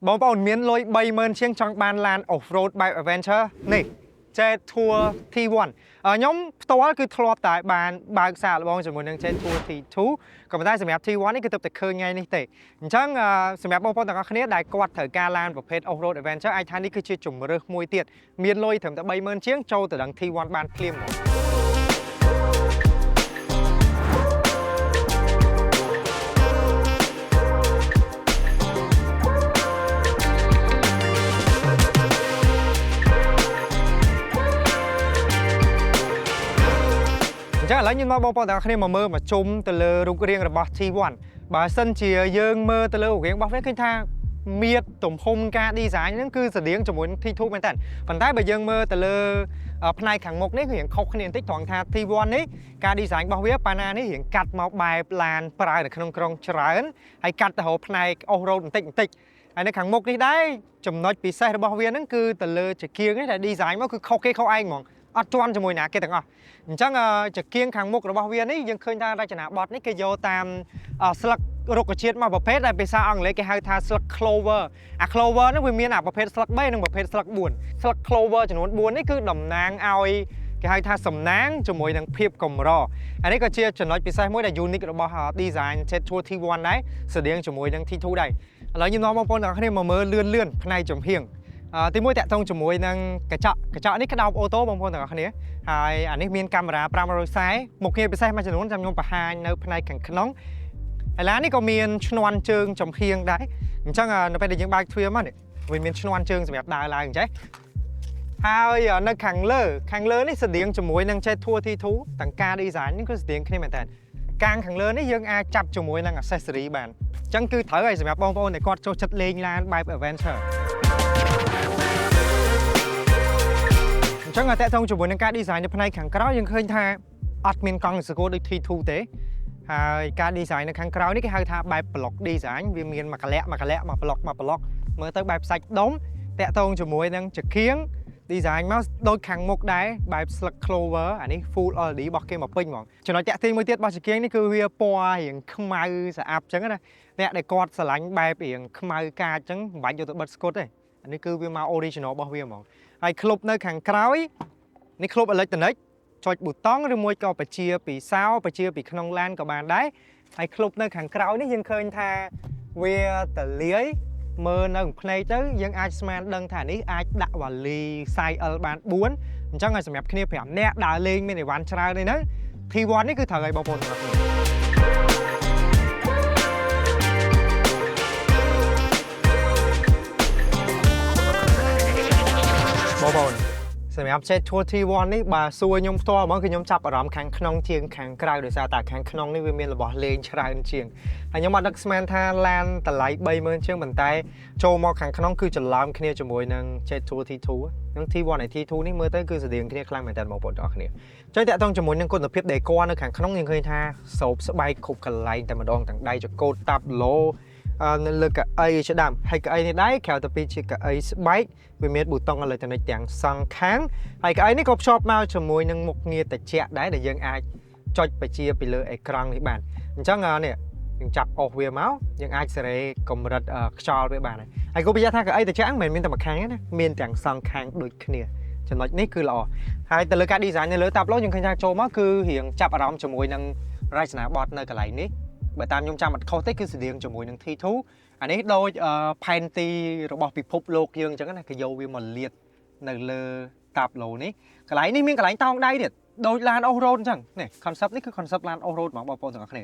បងប្អូនមានលុយ30000ជាងចង់បានឡាន off-road bike adventure នេះ Jet Tour T1 ខ្ញុំផ្ទាល់គឺធ្លាប់តែបានបើកសាកល្បងជាមួយនឹង Jet Tour T2 ក៏ប៉ុន្តែសម្រាប់ T1 នេះគឺទើបតែឃើញថ្ងៃនេះទេអញ្ចឹងសម្រាប់បងប្អូនទាំងអស់គ្នាដែលគាត់ត្រូវការឡានប្រភេទ off-road adventure អាចថានេះគឺជាជម្រើសមួយទៀតមានលុយត្រឹមតែ30000ជាងចូលទៅដល់ T1 បានភ្លាមហ្មងចឹងឥឡូវខ្ញុំមកបងប្អូនទាំងអស់គ្នាមកមើលមកជុំទៅលើរូបរាងរបស់ T1 បើសិនជាយើងមើលទៅលើរូបរាងរបស់វាឃើញថាមៀតទំហំការ design ហ្នឹងគឺស្តៀងជាមួយនឹង T2 មែនតើប៉ុន្តែបើយើងមើលទៅលើផ្នែកខាងមុខនេះគឺរៀងខុសគ្នាបន្តិចត្រង់ថា T1 នេះការ design របស់វាប៉ាណានេះរៀងកាត់មកបែបឡានប្រើនៅក្នុងក្រុងច្រើនហើយកាត់ទៅរកផ្នែក off road បន្តិចហើយនៅខាងមុខនេះដែរចំណុចពិសេសរបស់វាហ្នឹងគឺទៅលើចង្គៀងនេះដែល design មកគឺខុសគេខុសឯងហ្មងអត់ទាន់ជាមួយណាគេទាំងអស់អញ្ចឹងចង្គៀងខាងមុខរបស់វានេះយើងឃើញថារចនាបថនេះគេយកតាមស្លឹករុក្ខជាតិមកប្រភេទដែលភាសាអង់គ្លេសគេហៅថាស្លឹក clover អា clover នេះវាមានអាប្រភេទស្លឹក3និងប្រភេទស្លឹក4ស្លឹក clover ចំនួន4នេះគឺតំណាងឲ្យគេហៅថាសំណាងជាមួយនឹងភាពកម្រអានេះក៏ជាចំណុចពិសេសមួយដែល unique របស់ design Jet Tour T1 ដែរស្តៀងជាមួយនឹង T2 ដែរឥឡូវខ្ញុំនាំបងប្អូនទាំងអស់គ្នាមកមើលលឿនផ្នែកចំហៀងទីមួយតាក់ទងជាមួយនឹងកញ្ចក់នេះក្តោបអូតូបងប្អូនទាំងអស់គ្នាហើយអានេះមានកាមេរ៉ា540មុខងារពិសេសមួយចំនួនចាំខ្ញុំបង្ហាញនៅផ្នែកខាងក្នុងឥឡូវនេះក៏មានឈ្នាន់ជើងចំហៀងដែរអញ្ចឹងនៅពេលដែលយើងបើកទ្វារមកនេះវាមានឈ្នាន់ជើងសម្រាប់ដើរឡើងអញ្ចឹងហើយនៅខាងលើនេះស្តៀងជាមួយនឹង Jet Tour T2 ទាំងការ design នេះគឺស្តៀងគ្នាមែនតើកាងខាងលើនេះយើងអាចចាប់ជាមួយនឹង accessory បានអញ្ចឹងគឺត្រូវហើយសម្រាប់បងប្អូនដែលគាត់ចូលចិត្តលេងឡានបែប adventureអញ្ចឹងតែតទៅជាមួយនឹងការ design នៅផ្នែកខាងក្រោយយើងឃើញថាអត់មានកង់សកលដូច T2 ទេហើយការ design នៅខាងក្រោយនេះគេហៅថាបែប block design វាមានមួយកលៈមក block មើលទៅបែបសាច់ដុំតាក់ទងជាមួយនឹងចង្គៀង design មកដូចខាងមុខដែរបែបស្លឹក clover អានេះ full LED របស់គេមកពេញហ្មងចំណុចតាក់ទាញមួយទៀតរបស់ចង្គៀងនេះគឺវាពណ៌រៀងខ្មៅស្អាប់អញ្ចឹងណាអ្នកដែលគាត់ស្រឡាញ់បែបរៀងខ្មៅកាចអញ្ចឹងមិនបាច់យកទៅបិទស្គុតទេអានេះគឺវាមក original របស់វាហ្មងហើយក្លុបនៅខាងក្រោយនេះក្លុបអេឡិចត្រូនិកចុចប៊ូតុងឬមួយក៏បញ្ជាពីសោបញ្ជាពីក្នុងឡានក៏បានដែរហើយក្លុបនៅខាងក្រោយនេះយើងឃើញថាវាតលាយមើលនៅផ្នែកទៅយើងអាចស្មានដឹងថានេះអាចដាក់វ៉ាលី size L បាន4អញ្ចឹងឲ្យសម្រាប់គ្នា5នាក់ដើរលេងមានអីវ៉ាន់ច្រើននេះហ្នឹង T1 នេះគឺត្រូវឲ្យបងប្អូនទាំងអស់គ្នាបងប្អូនសម្រាប់ Jet Tour T1 នេះបើសួរខ្ញុំផ្ទាល់ហ្មងគឺខ្ញុំចាប់អារម្មណ៍ខាងក្នុងជាងខាងក្រៅដោយសារតែខាងក្នុងនេះវាមានរបស់លេងច្រើនជាងហើយខ្ញុំអត់នឹកស្មានថាឡានតម្លៃ30000ជាងប៉ុន្តែចូលមកខាងក្នុងគឺច្រឡំគ្នាជាមួយនឹង Jet Tour T2 នឹង T1 ហើយ T2 នេះមើលទៅគឺស្តៀងគ្នាខ្លាំងមែនតើបងប្អូនទាំងអស់គ្នាចុះតាក់ទងជាមួយនឹងគុណភាព decor នៅខាងក្នុងយើងឃើញថាសោបស្បែកគ្រប់កន្លែងតែម្ដងទាំងដៃចង្កូតតាប់ឡូនៅលើកៅអីជាដើមហើយកៅអីនេះដែរក្រៅទៅពីជាកៅអីស្បែកវាមានប៊ូតុងអេឡិចត្រូនិកទាំងសងខាងហើយកៅអីនេះក៏ភ្ជាប់មកជាមួយនឹងមុខងារត្រជាក់ដែរដែលយើងអាចចុចបញ្ជាពីលើអេក្រង់នេះបានអញ្ចឹងនេះយើងចាប់អស់វាមកយើងអាចសេរីកម្រិតខ្យល់វាបានហើយគូប្រយ័ត្នថាកៅអីត្រជាក់មិនមែនមានតែមួយខាងទេណាមានទាំងសងខាងដូចគ្នាចំណុចនេះគឺល្អហើយទៅលើការ design នៅលើតាប់ឡូយើងឃើញថាចូលមកគឺរៀងចាប់អារម្មណ៍ជាមួយនឹងរចនាបថនៅកន្លែងនេះបើតាមខ្ញុំចាំអត់ខុសទេគឺស្តៀងជាមួយនឹង T2 អានេះដូចផែនទីរបស់ពិភពលោកយើងអញ្ចឹងណាគេយកវាមកលាតនៅលើតាប់ឡូនេះកន្លែងនេះមានកន្លែងតោងដៃទៀតដូចឡាន off road អញ្ចឹងនេះ concept នេះគឺ concept ឡាន off road ហ្មងបងប្អូនទាំងអស់គ្នា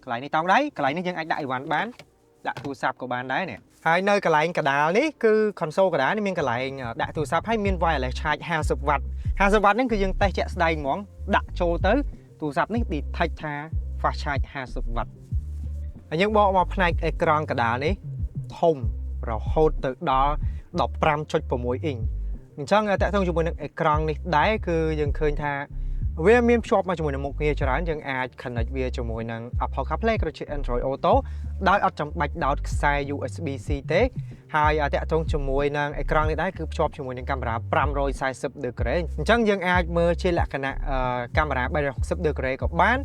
កន្លែងនេះតោងដៃកន្លែងនេះយើងអាចដាក់អីវ៉ាន់បានដាក់ទូរស័ព្ទក៏បានដែរនេះហើយនៅកន្លែងកដាលនេះគឺ console កដាលនេះមានកន្លែងដាក់ទូរស័ព្ទហើយមាន wireless charge 50W 50W ហ្នឹងគឺយើងតេស្តជាក់ស្ដែងហ្មងដាក់ចូលទៅទូរស័ព្ទនេះ detect ថា fast charge 50Wហើយយើងបកមកផ្នែកអេក្រង់កដាលនេះធំរហូតទៅដល់ 15.6 អ៊ីងអញ្ចឹងតាក់ទងជាមួយនឹងអេក្រង់នេះដែរគឺយើងឃើញថាវាមានភ្ជាប់មកជាមួយនឹងមុខងារច្រើនយើងអាច connect វាជាមួយនឹង Apple CarPlay ក៏ជា Android Auto ដោយអត់ចាំបាច់ដោតខ្សែ USB-C ទេហើយតាក់ទងជាមួយនឹងអេក្រង់នេះដែរគឺភ្ជាប់ជាមួយនឹងកាមេរ៉ា540 degree អញ្ចឹងយើងអាចមើលជាលក្ខណៈកាមេរ៉ា360 degree ក៏បាន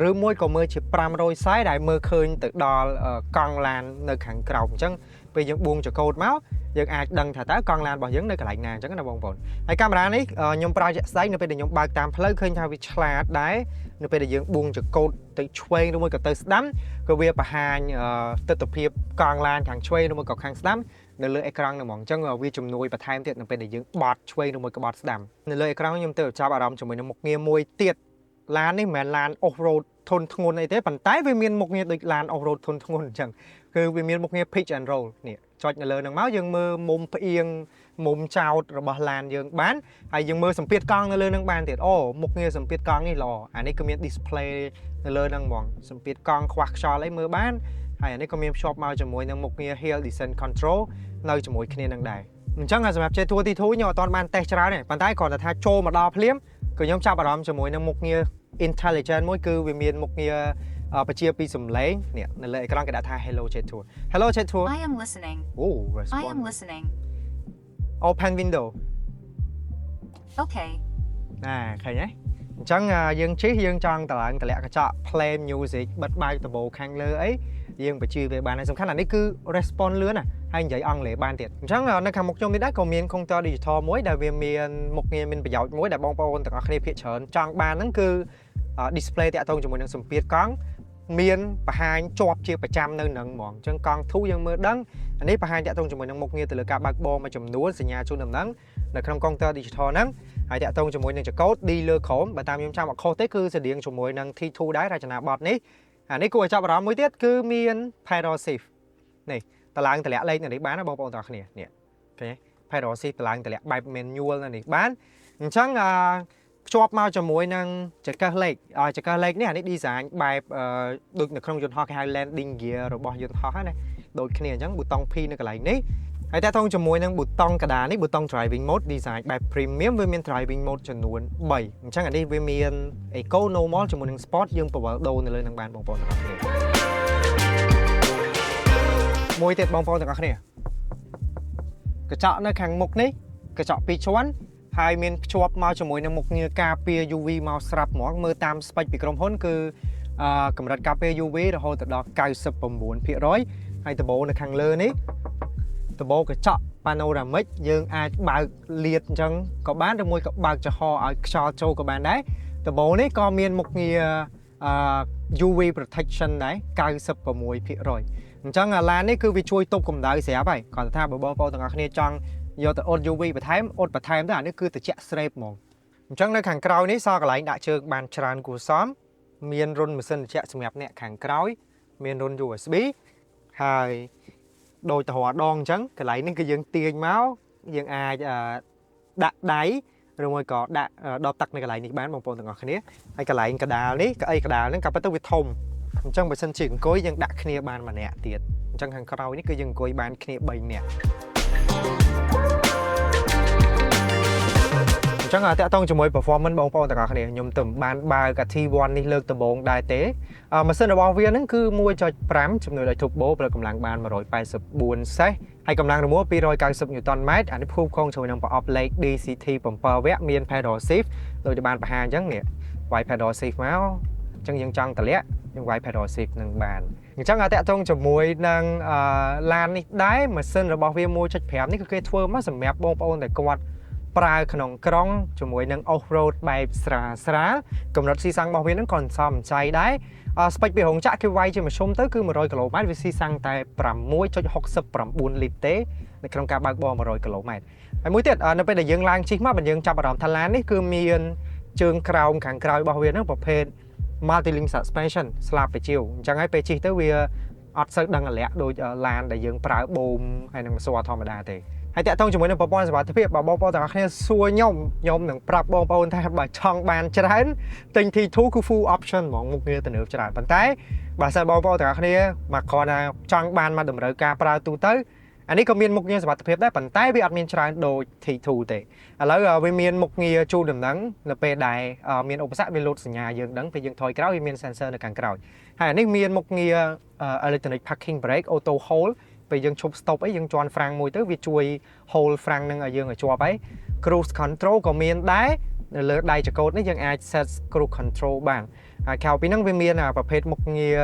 ឬមួយក៏មើលជា540ដែលមើលឃើញទៅដល់កង់ឡាននៅខាងក្រោមអញ្ចឹង ពេលយើងបួងចកោតមកយើងអាចដឹងថាតើកង់ឡានរបស់យើងនៅកន្លែងណាអញ្ចឹងណាបងប្អូនហើយកាមេរ៉ានេះខ្ញុំប្រើជាក់ស្ដែងនៅពេលដែលខ្ញុំបើកតាមផ្លូវឃើញថាវាឆ្លាតដែរនៅពេលដែលយើងបួងចកោតទៅឆ្វេងឬមួយក៏ទៅស្ដាំក៏វាបង្ហាញទស្សនវិជ្ជាកង់ឡានខាងឆ្វេងឬមួយក៏ខាងស្ដាំនៅលើអេក្រង់ហ្នឹងហ្មងអញ្ចឹងវាជំនួយបន្ថែមទៀតនៅពេលដែលយើងបត់ឆ្វេងឬមួយក៏បត់ស្ដាំនៅលើអេក្រង់ខ្ញុំទៅចាប់អារម្មណ៍ជាមួយនឹងមុខងារមួយទៀតឡាននេះមិនមែនឡាន off road ធន់ធ្ងន់អីទេប៉ុន្តែវាមានមុខងារដូចឡាន off road ធន់ធ្ងន់អញ្ចឹងគឺវាមានមុខងារ pitch and roll នេះចុចនៅលើហ្នឹងមកយើងមើលមុំផ្អៀងមុំចោតរបស់ឡានយើងបានហើយយើងមើលសម្ពាធកង់នៅលើហ្នឹងបានទៀតអូមុខងារសម្ពាធកង់នេះល្អអានេះគឺមាន display នៅលើហ្នឹងហ្មងសម្ពាធកង់ខ្វះខ្យល់អីមើលបានហើយអានេះក៏មានភ្ជាប់មកជាមួយនឹងមុខងារ hill descent control នៅជាមួយគ្នានឹងដែរអញ្ចឹងសម្រាប់ J2 T2 ខ្ញុំអត់ទាន់បានតេស្តច្រើនទេប៉ុន្តែគ្រាន់តែថាចូលមកដល់ភ្លាមគឺខ្ញុំចាប់អារម្មណ៍ជាមួយនឹងមុខងារ intelligent មួយគឺវាមានមុខងារបញ្ជាពីសំឡេងនេះនៅលើអេក្រង់គេដាក់ថា Hello J2 Hello J2 I am listening. Oh I respond am listening. Open window Okay. ឃើញទេអញ្ចឹងយើងជិះយើងចង់តម្លើងតម្លាក់កញ្ចក់ play music បិទបើកដំបូលខាងលើអីយើងបញ្ជាវាបានហើយសំខាន់អានេះគឺ response លឿនណាហើយនិយាយអង់គ្លេសបានទៀតអញ្ចឹងនៅខាងមុខខ្ញុំនេះដែរក៏មាន counter digital មួយដែលវាមានមុខងារមានប្រយោជន៍មួយដែលបងប្អូនទាំងអស់គ្នាភាគច្រើនចង់បានហ្នឹងគឺ display តាក់ទងជាមួយនឹងសម្ពាធកង់មានបង្ហាញជាប់ជាប្រចាំនៅនឹងហ្មងអញ្ចឹងកង់ធូរយើងមើលដឹងអានេះបង្ហាញតាក់ទងជាមួយនឹងមុខងារទៅលើការបើកបរមួយចំនួនសញ្ញាជូនដំណឹងនៅក្នុង counter digital ហ្នឹងហើយតាក់ទងជាមួយនឹងចកោត D លើក្រោមបើតាមខ្ញុំចាំអត់ខុសទេគឺស្តៀងជាមួយនឹង T2 ដែររចនាបថនេះអានេះគួរឲ្យចាប់អារម្មណ៍មួយទៀតគឺមាន pedal shift នេះតម្លើងតម្លាក់លេខនៅនេះបានណាបងប្អូនទាំងអស់គ្នានេះឃើញទេ pedal shift តម្លើងតម្លាក់បែប manual នៅនេះបានអញ្ចឹងភ្ជាប់មកជាមួយនឹងចង្កឹះលេខចង្កឹះលេខនេះអានេះ design បែបដូចនៅក្នុងយន្តហោះគេហៅ landing gear របស់យន្តហោះហ្នឹងណាដូចគ្នាអញ្ចឹងប៊ូតុង P នៅកន្លែងនេះហើយតាក់ទងជាមួយនឹងប៊ូតុងកណ្ដាលនេះប៊ូតុង driving mode design បែប premium វាមាន driving mode ចំនួន3អញ្ចឹងអានេះវាមាន eco normal ជាមួយនឹង sport យើងពង្រើដូរនៅលើនឹងបានបងប្អូនទាំងអស់គ្នាមួយទៀតបងប្អូនទាំងអស់គ្នាកញ្ចក់នៅខាងមុខនេះកញ្ចក់2ជាន់ហើយមានភ្ជាប់មកជាមួយនឹងមុខងារការពារ UV មកស្រាប់ហ្មងមើលតាមស្ពេចពីក្រុមហ៊ុនគឺកម្រិតការពារ UV រហូតដល់ 99% ហើយដបូលនៅខាងលើនេះដបូលកញ្ចក់ panoramic យើងអាចបើកលាតអញ្ចឹងក៏បានឬមួយក៏បើកចំហឲ្យខ្យល់ចូលក៏បានដែរដបូលនេះក៏មានមុខងារ UV protection ដែរ 96% អញ្ចឹងឡាននេះគឺវាជួយទប់កម្ដៅស្រាប់ហើយគាត់ថាបើបងប្អូនទាំងអស់គ្នាចង់យកទៅអ៊ុត UV បន្ថែមអ៊ុតបន្ថែមទៅអានេះគឺត្រជាក់ស្រេបហ្មងអញ្ចឹងនៅខាងក្រោយនេះសល់កន្លែងដាក់ជើងបានច្រើនគួរសមមានរុនម៉ាស៊ីនត្រជាក់សម្រាប់អ្នកខាងក្រោយមានរុន USB ហើយដូចទៅរដងអញ្ចឹងកន្លែងនេះគឺយើងទាញមកយើងអាចដាក់ដៃឬមួយក៏ដាក់ដបទឹកនៅកន្លែងនេះបានបងប្អូនទាំងអស់គ្នាហើយកន្លែងកដាលនេះកៅអីកដាលហ្នឹងក៏ប៉ុន្តែវាធំអញ្ចឹងបើសិនជាអង្គុយយើងដាក់គ្នាបានម្នាក់ទៀតអញ្ចឹងខាងក្រោយនេះគឺយើងអង្គុយបានគ្នា3នាក់អញ្ចឹងតាក់ទងជាមួយ performance បងប្អូនទាំងអស់គ្នាខ្ញុំទៅបានបើក T1 នេះលើកដំបូងដែរទេម៉ាស៊ីនរបស់វាហ្នឹងគឺ 1.5 ជំនួយដោយ turbo ប្រើកម្លាំងបាន184សេសហើយកម្លាំងរមុះ290 Newton m អានេះភូមិខងជាមួយនឹងប្រអប់លេខ DCT 7 វគ្គមាន pedal shift ដូចបានបង្ហាញអញ្ចឹងនេះវាយ pedal shift មកអញ្ចឹងយើងចង់តម្លាក់យើងវាយ pedal shift នឹងបានអញ្ចឹងតាក់ទងជាមួយនឹងឡាននេះដែរម៉ាស៊ីនរបស់វា 1.5 នេះគឺគេធ្វើមកសម្រាប់បងប្អូនដែលគាត់ប្រើក្នុងក្រុងជាមួយនឹង off road បែបស្រាលកម្រិតស៊ីសាំងរបស់វានឹងក៏សមចៃដែរស្ពេចពីរោងចក្រគេវាយជាមធ្យមទៅគឺ100គីឡូម៉ែត្រវាស៊ីសាំងតែ 6.69 លីត្រទេនៅក្នុងការបើកបរ100គីឡូម៉ែត្រហើយមួយទៀតនៅពេលដែលយើងឡើងជិះមកបើយើងចាប់អារម្មណ៍ថាឡាននេះគឺមានជើងក្រោមខាងក្រោយរបស់វានឹងប្រភេទ multi link suspension ស្លាបបញ្ជាវអញ្ចឹងហើយពេលជិះទៅវាអត់សូវដឹងអាលាក់ដូចឡានដែលយើងប្រើបូមហើយនឹងម៉ាស៊ូធម្មតាទេហើយតាក់ទងជាមួយនឹងប្រព័ន្ធសុវត្ថិភាពបើបងប្អូនទាំងអស់គ្នាសួរខ្ញុំនឹងប្រាប់បងប្អូនថាបើចង់បានច្រើនទិញ T2 គឺ full option ហ្មងមុខងារទំនើបច្រើនប៉ុន្តែបើសិនបងប្អូនទាំងអស់គ្នាមកគ្រាន់តែចង់បានមកតម្រូវការប្រើទូទៅអានេះក៏មានមុខងារសុវត្ថិភាពដែរប៉ុន្តែវាអត់មានច្រើនដូច T2 ទេឥឡូវវាមានមុខងារជូនដំណឹងនៅពេលដែលមានឧបសគ្គវាលូតសញ្ញាយើងដឹងពេលយើងថយក្រោយវាមាន sensor នៅខាងក្រោយហើយអានេះមានមុខងារ electronic parking brake auto hold ពេលយើងឈប់ stop អីយើងជន់ហ្វ្រាំងមួយទៅវាជួយ hold ហ្វ្រាំងនឹងឲ្យយើងឲ្យជាប់ហើយ cruise control ក៏មានដែរនៅលើដៃចង្កូតនេះយើងអាច set cruise control បានហើយក្រៅពីហ្នឹងវាមានប្រភេទមុខងារ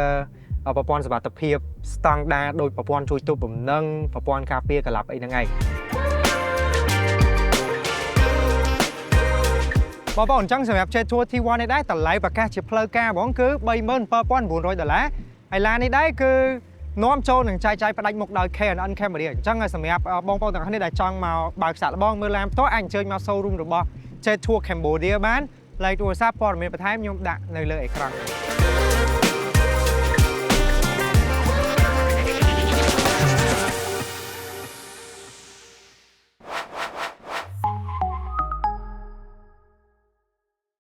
ប្រព័ន្ធសុវត្ថិភាពស្តង់ដារដោយប្រព័ន្ធជួយទប់បំណឹងប្រព័ន្ធការពារកលាប់អីហ្នឹងឯងបងប្អូនអញ្ចឹងសម្រាប់ Jet Tour T1 នេះដែរតម្លៃប្រកាសជាផ្លូវការហ្មងគឺ$37,900ហើយឡាននេះដែរគឺនាំចូលនឹងចែកចាយផ្ដាច់មុខដោយ K&N Camry អញ្ចឹងសម្រាប់បងប្អូនទាំងអស់គ្នាដែលចង់មកបើកសាកល្បងមើលឡានផ្ទាល់អាចអញ្ជើញមក showroom របស់ Jet Tour Cambodia បានលេខទូរស័ព្ទព័ត៌មានបន្ថែមខ្ញុំដាក់នៅលើអេក្រង់